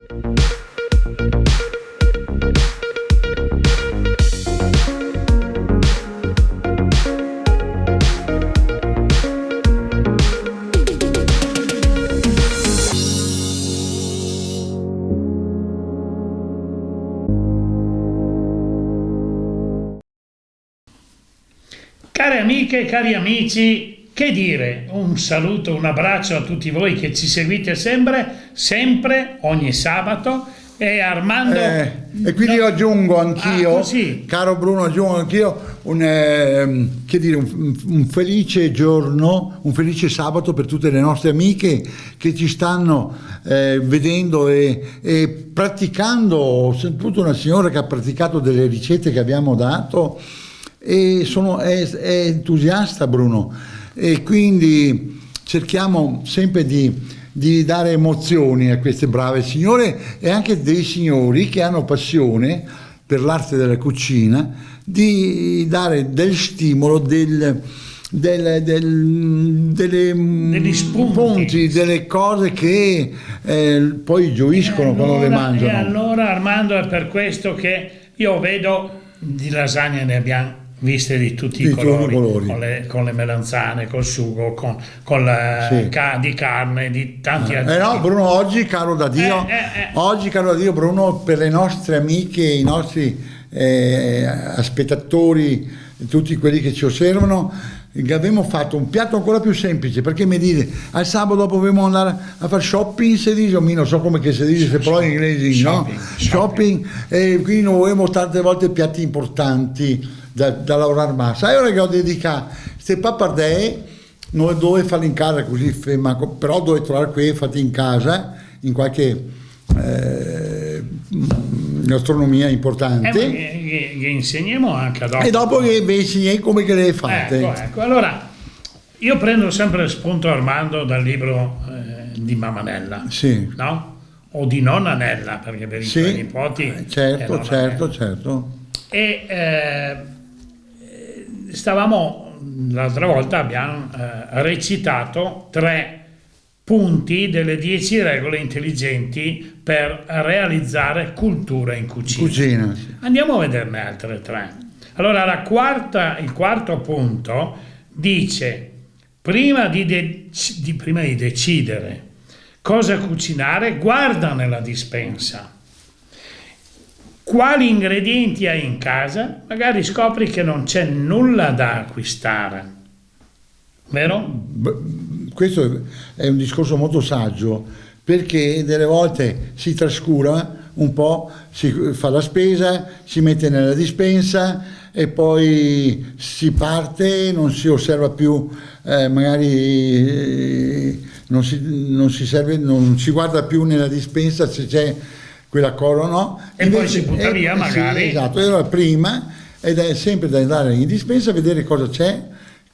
Care amiche e cari amici, che dire, un saluto, un abbraccio a tutti voi che ci seguite sempre, ogni sabato, e Armando... e quindi io aggiungo anch'io, caro Bruno, aggiungo anch'io un felice giorno, un felice sabato per tutte le nostre amiche che ci stanno vedendo e praticando. Ho sentito una signora che ha praticato delle ricette che abbiamo dato e è entusiasta, Bruno, e quindi cerchiamo sempre di dare emozioni a queste brave signore e anche dei signori che hanno passione per l'arte della cucina, di dare del stimolo, degli spunti, delle cose che poi gioiscono quando le mangiano. E allora, Armando, è per questo che io vedo di lasagne ne abbiamo viste di tutti i colori. Con le melanzane, col sugo, con la di carne, di tanti altri. No, Bruno, oggi, caro da Dio, Bruno, per le nostre amiche, i nostri spettatori, tutti quelli che ci osservano, abbiamo fatto un piatto ancora più semplice, perché mi dite al sabato dopo dobbiamo andare a fare shopping, si dice, o non so come che si dice, se però in inglese shopping, e quindi noi avevamo tante volte piatti importanti da lavorare massa, e ora che ho dedicato queste pappardelle non dove farle in casa così, però dove trovare qui fatti in casa in qualche gastronomia importante, che insegniamo anche dopo. E dopo che vi insegni come che le fate. Ecco, allora io prendo sempre spunto, Armando, dal libro di Mamma Nella, no? O di Nonna Nella, perché per i tuoi nipoti certo. E l'altra volta abbiamo recitato 3 punti delle 10 regole intelligenti per realizzare cultura in cucina. Andiamo a vederne altre 3. Allora il quarto punto dice: prima di decidere cosa cucinare, guarda nella dispensa quali ingredienti hai in casa, magari scopri che non c'è nulla da acquistare, vero? Questo è un discorso molto saggio, perché delle volte si trascura un po', si fa la spesa, si mette nella dispensa e poi si parte, non si osserva più, magari non si guarda più nella dispensa se c'è quella cosa o no, e invece, poi si butta via magari. Esatto, allora prima ed è sempre da andare in dispensa a vedere cosa c'è,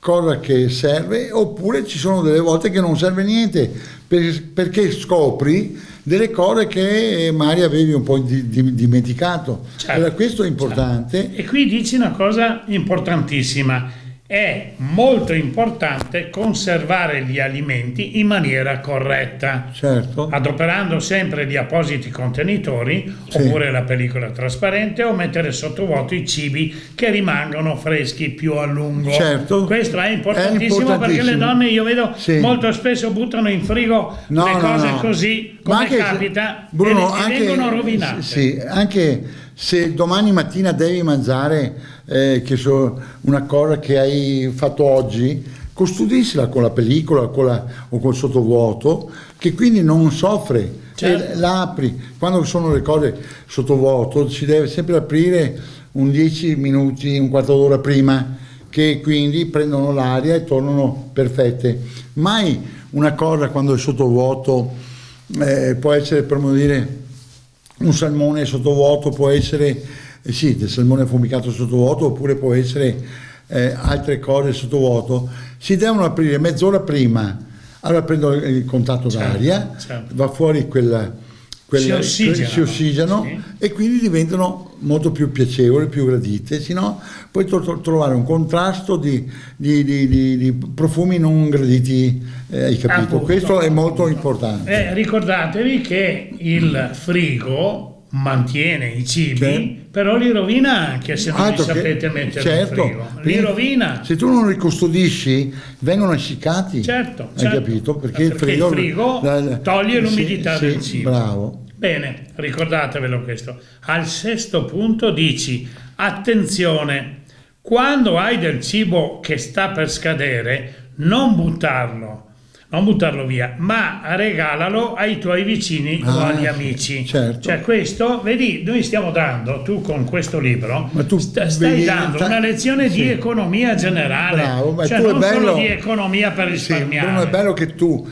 cosa che serve, oppure ci sono delle volte che non serve niente, perché scopri delle cose che magari avevi un po' dimenticato. Allora questo è importante. E qui dici una cosa importantissima: è molto importante conservare gli alimenti in maniera corretta, adoperando sempre gli appositi contenitori, oppure la pellicola trasparente, o mettere sottovuoto i cibi che rimangono freschi più a lungo. Questo è importantissimo, perché le donne, io vedo, molto spesso buttano in frigo le cose così, come capita, Bruno, e vengono rovinate. Anche se domani mattina devi mangiare una cosa che hai fatto oggi, custodiscila con la pellicola o col sottovuoto, che quindi non soffre. L'apri quando sono le cose sottovuoto, si deve sempre aprire un 10 minuti, un quarto d'ora prima, che quindi prendono l'aria e tornano perfette. Mai una cosa quando è sottovuoto, può essere, per modo dire, un salmone sottovuoto, può essere del salmone affumicato sottovuoto, oppure può essere altre cose sottovuoto, si devono aprire mezz'ora prima. Allora prendo il contatto d'aria, va fuori quel si ossigeno sì. E quindi diventano molto più piacevoli, più gradite, sennò puoi trovare un contrasto di profumi non graditi, hai capito? Appunto, Questo è molto importante. Ricordatevi che il frigo mantiene i cibi, però li rovina anche se non li sapete mettere in frigo. Li rovina. Se tu non li custodisci, vengono essiccati. Certo. Hai capito? Perché il frigo toglie l'umidità del cibo. Bravo. Bene, ricordatevelo questo. Al 6° punto dici, attenzione, quando hai del cibo che sta per scadere, non buttarlo via, ma regalalo ai tuoi vicini o agli amici. Certo. Cioè questo, vedi, noi stiamo dando, tu con questo libro, stai dando una lezione di economia generale. Bravo, ma cioè tu non è bello, solo di economia per risparmiare. Bruno, è bello che tu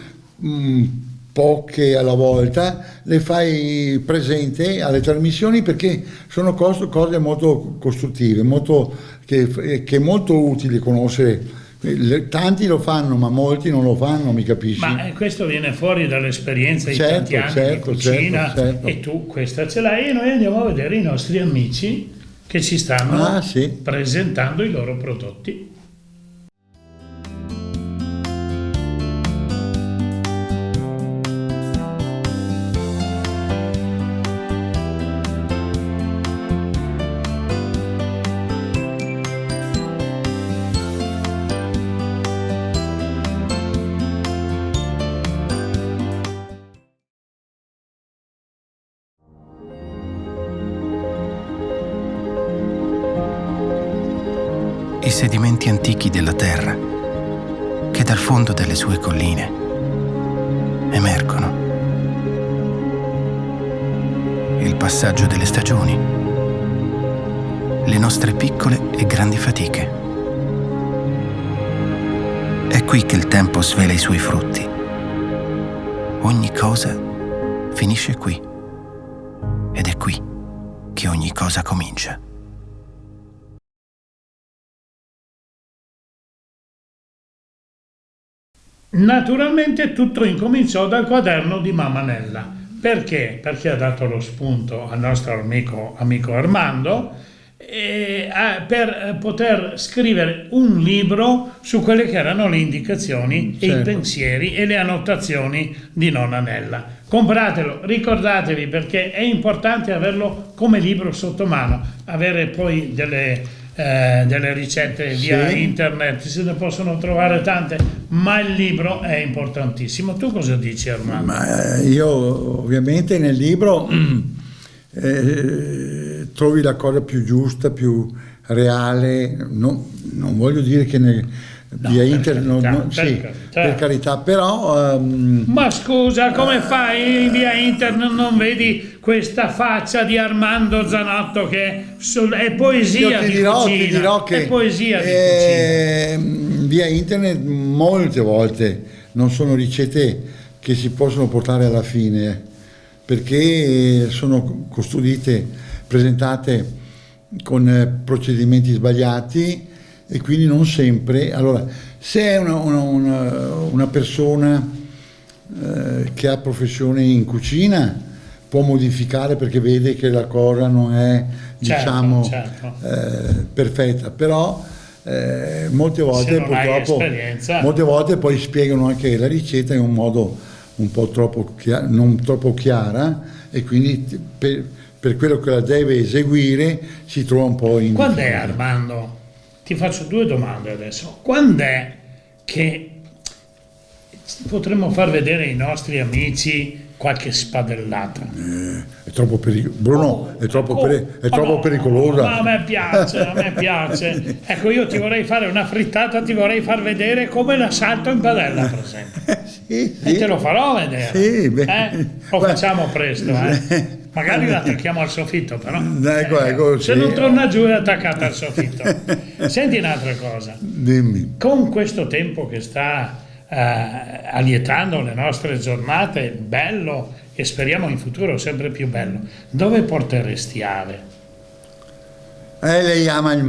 poche alla volta le fai presente alle trasmissioni, perché sono cose molto costruttive, che è molto utile conoscere. Tanti lo fanno, ma molti non lo fanno, mi capisci? Ma questo viene fuori dall'esperienza di tanti anni di cucina, certo. E tu questa ce l'hai, e noi andiamo a vedere i nostri amici che ci stanno presentando i loro prodotti. I sedimenti antichi della terra che dal fondo delle sue colline emergono. Il passaggio delle stagioni, le nostre piccole e grandi fatiche. È qui che il tempo svela i suoi frutti. Ogni cosa finisce qui, ed è qui che ogni cosa comincia. Naturalmente tutto incominciò dal quaderno di Mamma Nella. Perché? Perché ha dato lo spunto al nostro amico Armando per poter scrivere un libro su quelle che erano le indicazioni e i pensieri e le annotazioni di nonna Nella. Compratelo, ricordatevi, perché è importante averlo come libro sotto mano, avere poi delle ricette via internet, se ne possono trovare tante, ma il libro è importantissimo. Tu cosa dici, Armando? Ma io ovviamente nel libro trovi la cosa più giusta, più reale, non voglio dire che via internet, per carità, però ma scusa, come fai via internet non vedi questa faccia di Armando Zanotto che è poesia di cucina? Ti dirò che è poesia di cucina. Via internet molte volte non sono ricette che si possono portare alla fine, perché sono custodite, presentate con procedimenti sbagliati, e quindi non sempre. Allora, se è una persona che ha professione in cucina, può modificare perché vede che la cosa non è perfetta, però molte volte purtroppo poi spiegano anche la ricetta in un modo un po' non troppo chiara, e quindi per quello che la deve eseguire si trova un po' in Quando è, Armando? Ti faccio due domande adesso. Quando è che potremmo far vedere ai nostri amici qualche spadellata? È troppo Bruno, è troppo pericolosa. Ma a me piace. Ecco, io ti vorrei fare una frittata, ti vorrei far vedere come la salto in padella, per esempio. E te lo farò vedere. Lo facciamo presto, Magari la attacchiamo al soffitto, però. Se non torna giù è attaccata al soffitto. Senti un'altra cosa. Dimmi. Con questo tempo che sta allietando le nostre giornate, bello, e speriamo in futuro sempre più bello, dove porteresti Ale? Lei ama il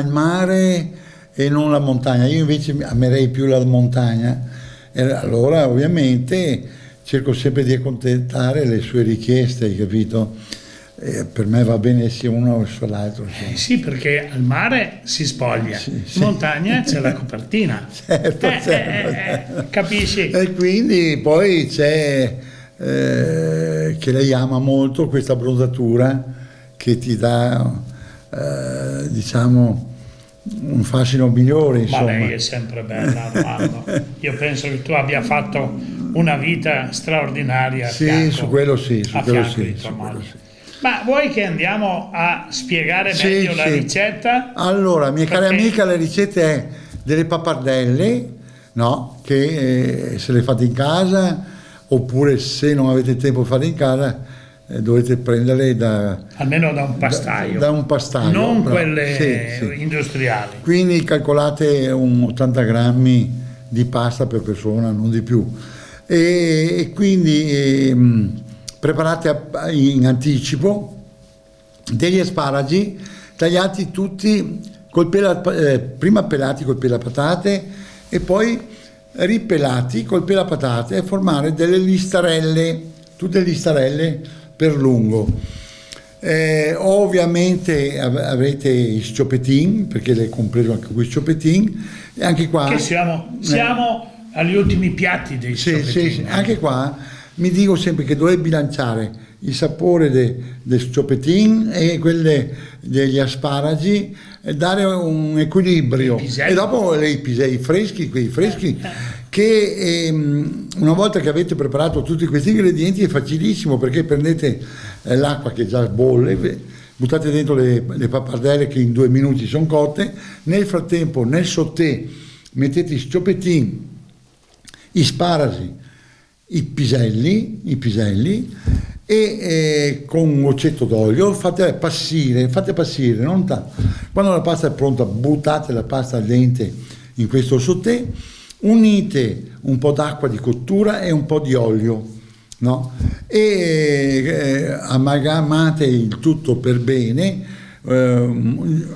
mare e non la montagna. Io invece amerei più la montagna, e allora ovviamente cerco sempre di accontentare le sue richieste, hai capito? Per me va bene sia uno che l'altro. Sì, perché al mare si spoglia, in montagna c'è la copertina. Certo, certo. Capisci? E quindi poi c'è che lei ama molto questa abbronzatura che ti dà diciamo un fascino migliore, insomma. Ma lei è sempre bella, Armando. Io penso che tu abbia fatto una vita straordinaria. Sì, su quello sì, su quello sì. Ma vuoi che andiamo a spiegare meglio la ricetta? Allora, mia cara amica, la ricetta è delle pappardelle, no? Che se le fate in casa, oppure se non avete tempo di farle in casa, dovete prenderle almeno da un pastaio. Da un pastaio. Non quelle industriali. Quindi calcolate 80 grammi di pasta per persona, non di più. E quindi preparate in anticipo degli asparagi tagliati tutti prima pelati col pelapatate e poi ripelati col pelapatate e formare delle listarelle, tutte listarelle per lungo. Ovviamente avrete i scioppetin, perché l'hai compreso anche quei scioppetin, e anche qua che siamo agli ultimi piatti dei scioppetin. Sì, anche qua mi dico sempre che dovrei bilanciare il sapore dei scioppetin e quelle degli asparagi e dare un equilibrio. E dopo i freschi, quei freschi che una volta che avete preparato tutti questi ingredienti è facilissimo, perché prendete l'acqua che già bolle, buttate dentro le pappardelle che in 2 minuti sono cotte, nel frattempo nel sauté mettete i scioppetin, i sparagi, i piselli e con un goccetto d'olio fate passire, non tanto. Quando la pasta è pronta, buttate la pasta al dente in questo sauté, unite un po' d'acqua di cottura e un po' di olio, no? E amalgamate il tutto per bene,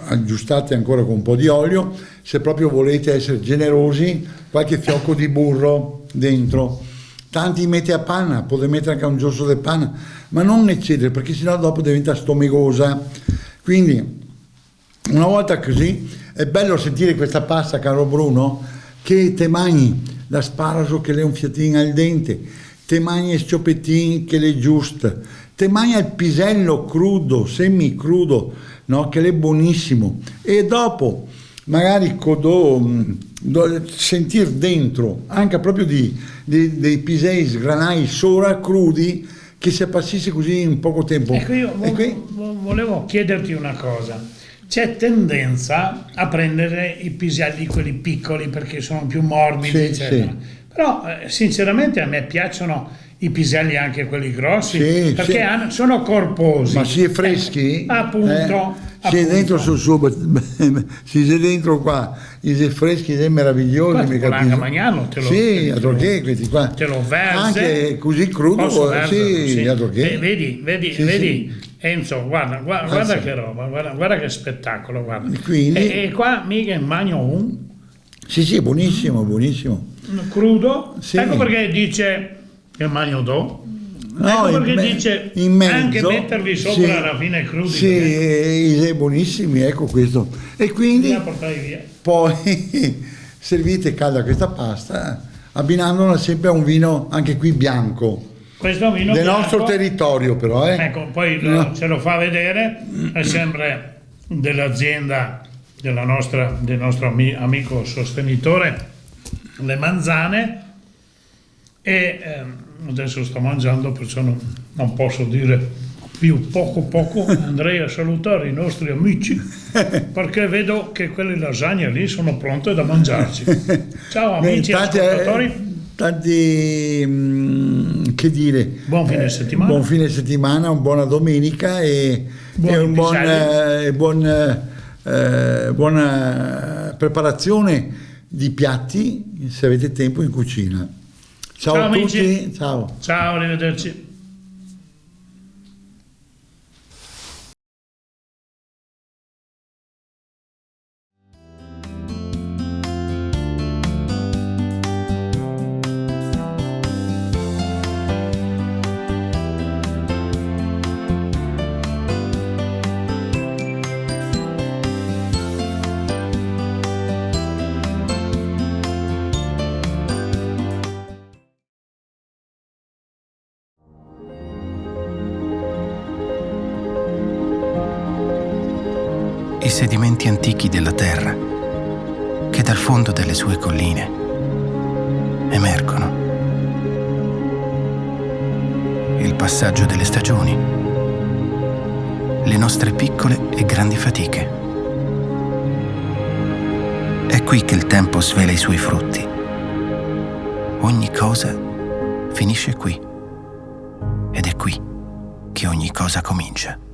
aggiustate ancora con un po' di olio, se proprio volete essere generosi, qualche fiocco di burro dentro. Tanti mette a panna, potete mettere anche un giorno di panna, ma non eccedere, perché sennò dopo diventa stomagosa. Quindi una volta così è bello sentire questa pasta, caro Bruno, che te mangi l'asparago che le un fiatino al dente, te mangi il scioppetin che le giusto, te mangi il pisello crudo, semi crudo, no? Che è buonissimo, e dopo magari sentir dentro anche proprio dei pisei sgranai sora crudi che si appassisce così in poco tempo. Ecco, io volevo chiederti una cosa. C'è tendenza a prendere i piselli quelli piccoli perché sono più morbidi, eccetera. Però sinceramente a me piacciono i piselli anche quelli grossi, perché sono corposi. Ma si è freschi? Appunto. Si è dentro si è dentro qua, i freschi e meravigliosi. Mi capisci? Magnano, te lo questi qua. Te lo verse. Anche così crudo, sì. Vedi. Enzo, guarda che roba, guarda che spettacolo, guarda. Quindi, e qua mica in magno un? Sì, buonissimo. Crudo? Sì. Ecco perché dice che magno do. No, ecco perché dice in mezzo, anche metterli sopra alla fine crudi. Sì, buonissimi, ecco questo. E quindi poi servite calda questa pasta, abbinandola sempre a un vino, anche qui bianco. Questo vino del bianco, nostro territorio però. Ecco, poi ce lo fa vedere, è sempre dell'azienda del nostro amico sostenitore, Le Manzane, e adesso sto mangiando, perciò non posso dire più. Poco andrei a salutare i nostri amici perché vedo che quelle lasagne lì sono pronte da mangiarci. Ciao amici ascoltatori. Tanti, che dire, buon fine settimana. Buon fine settimana, una buona domenica e buona preparazione di piatti se avete tempo in cucina. Ciao a tutti. Amici. Ciao, arrivederci. i sedimenti antichi della terra che dal fondo delle sue colline emergono. Il passaggio delle stagioni, le nostre piccole e grandi fatiche. È qui che il tempo svela i suoi frutti. Ogni cosa finisce qui ed è qui che ogni cosa comincia.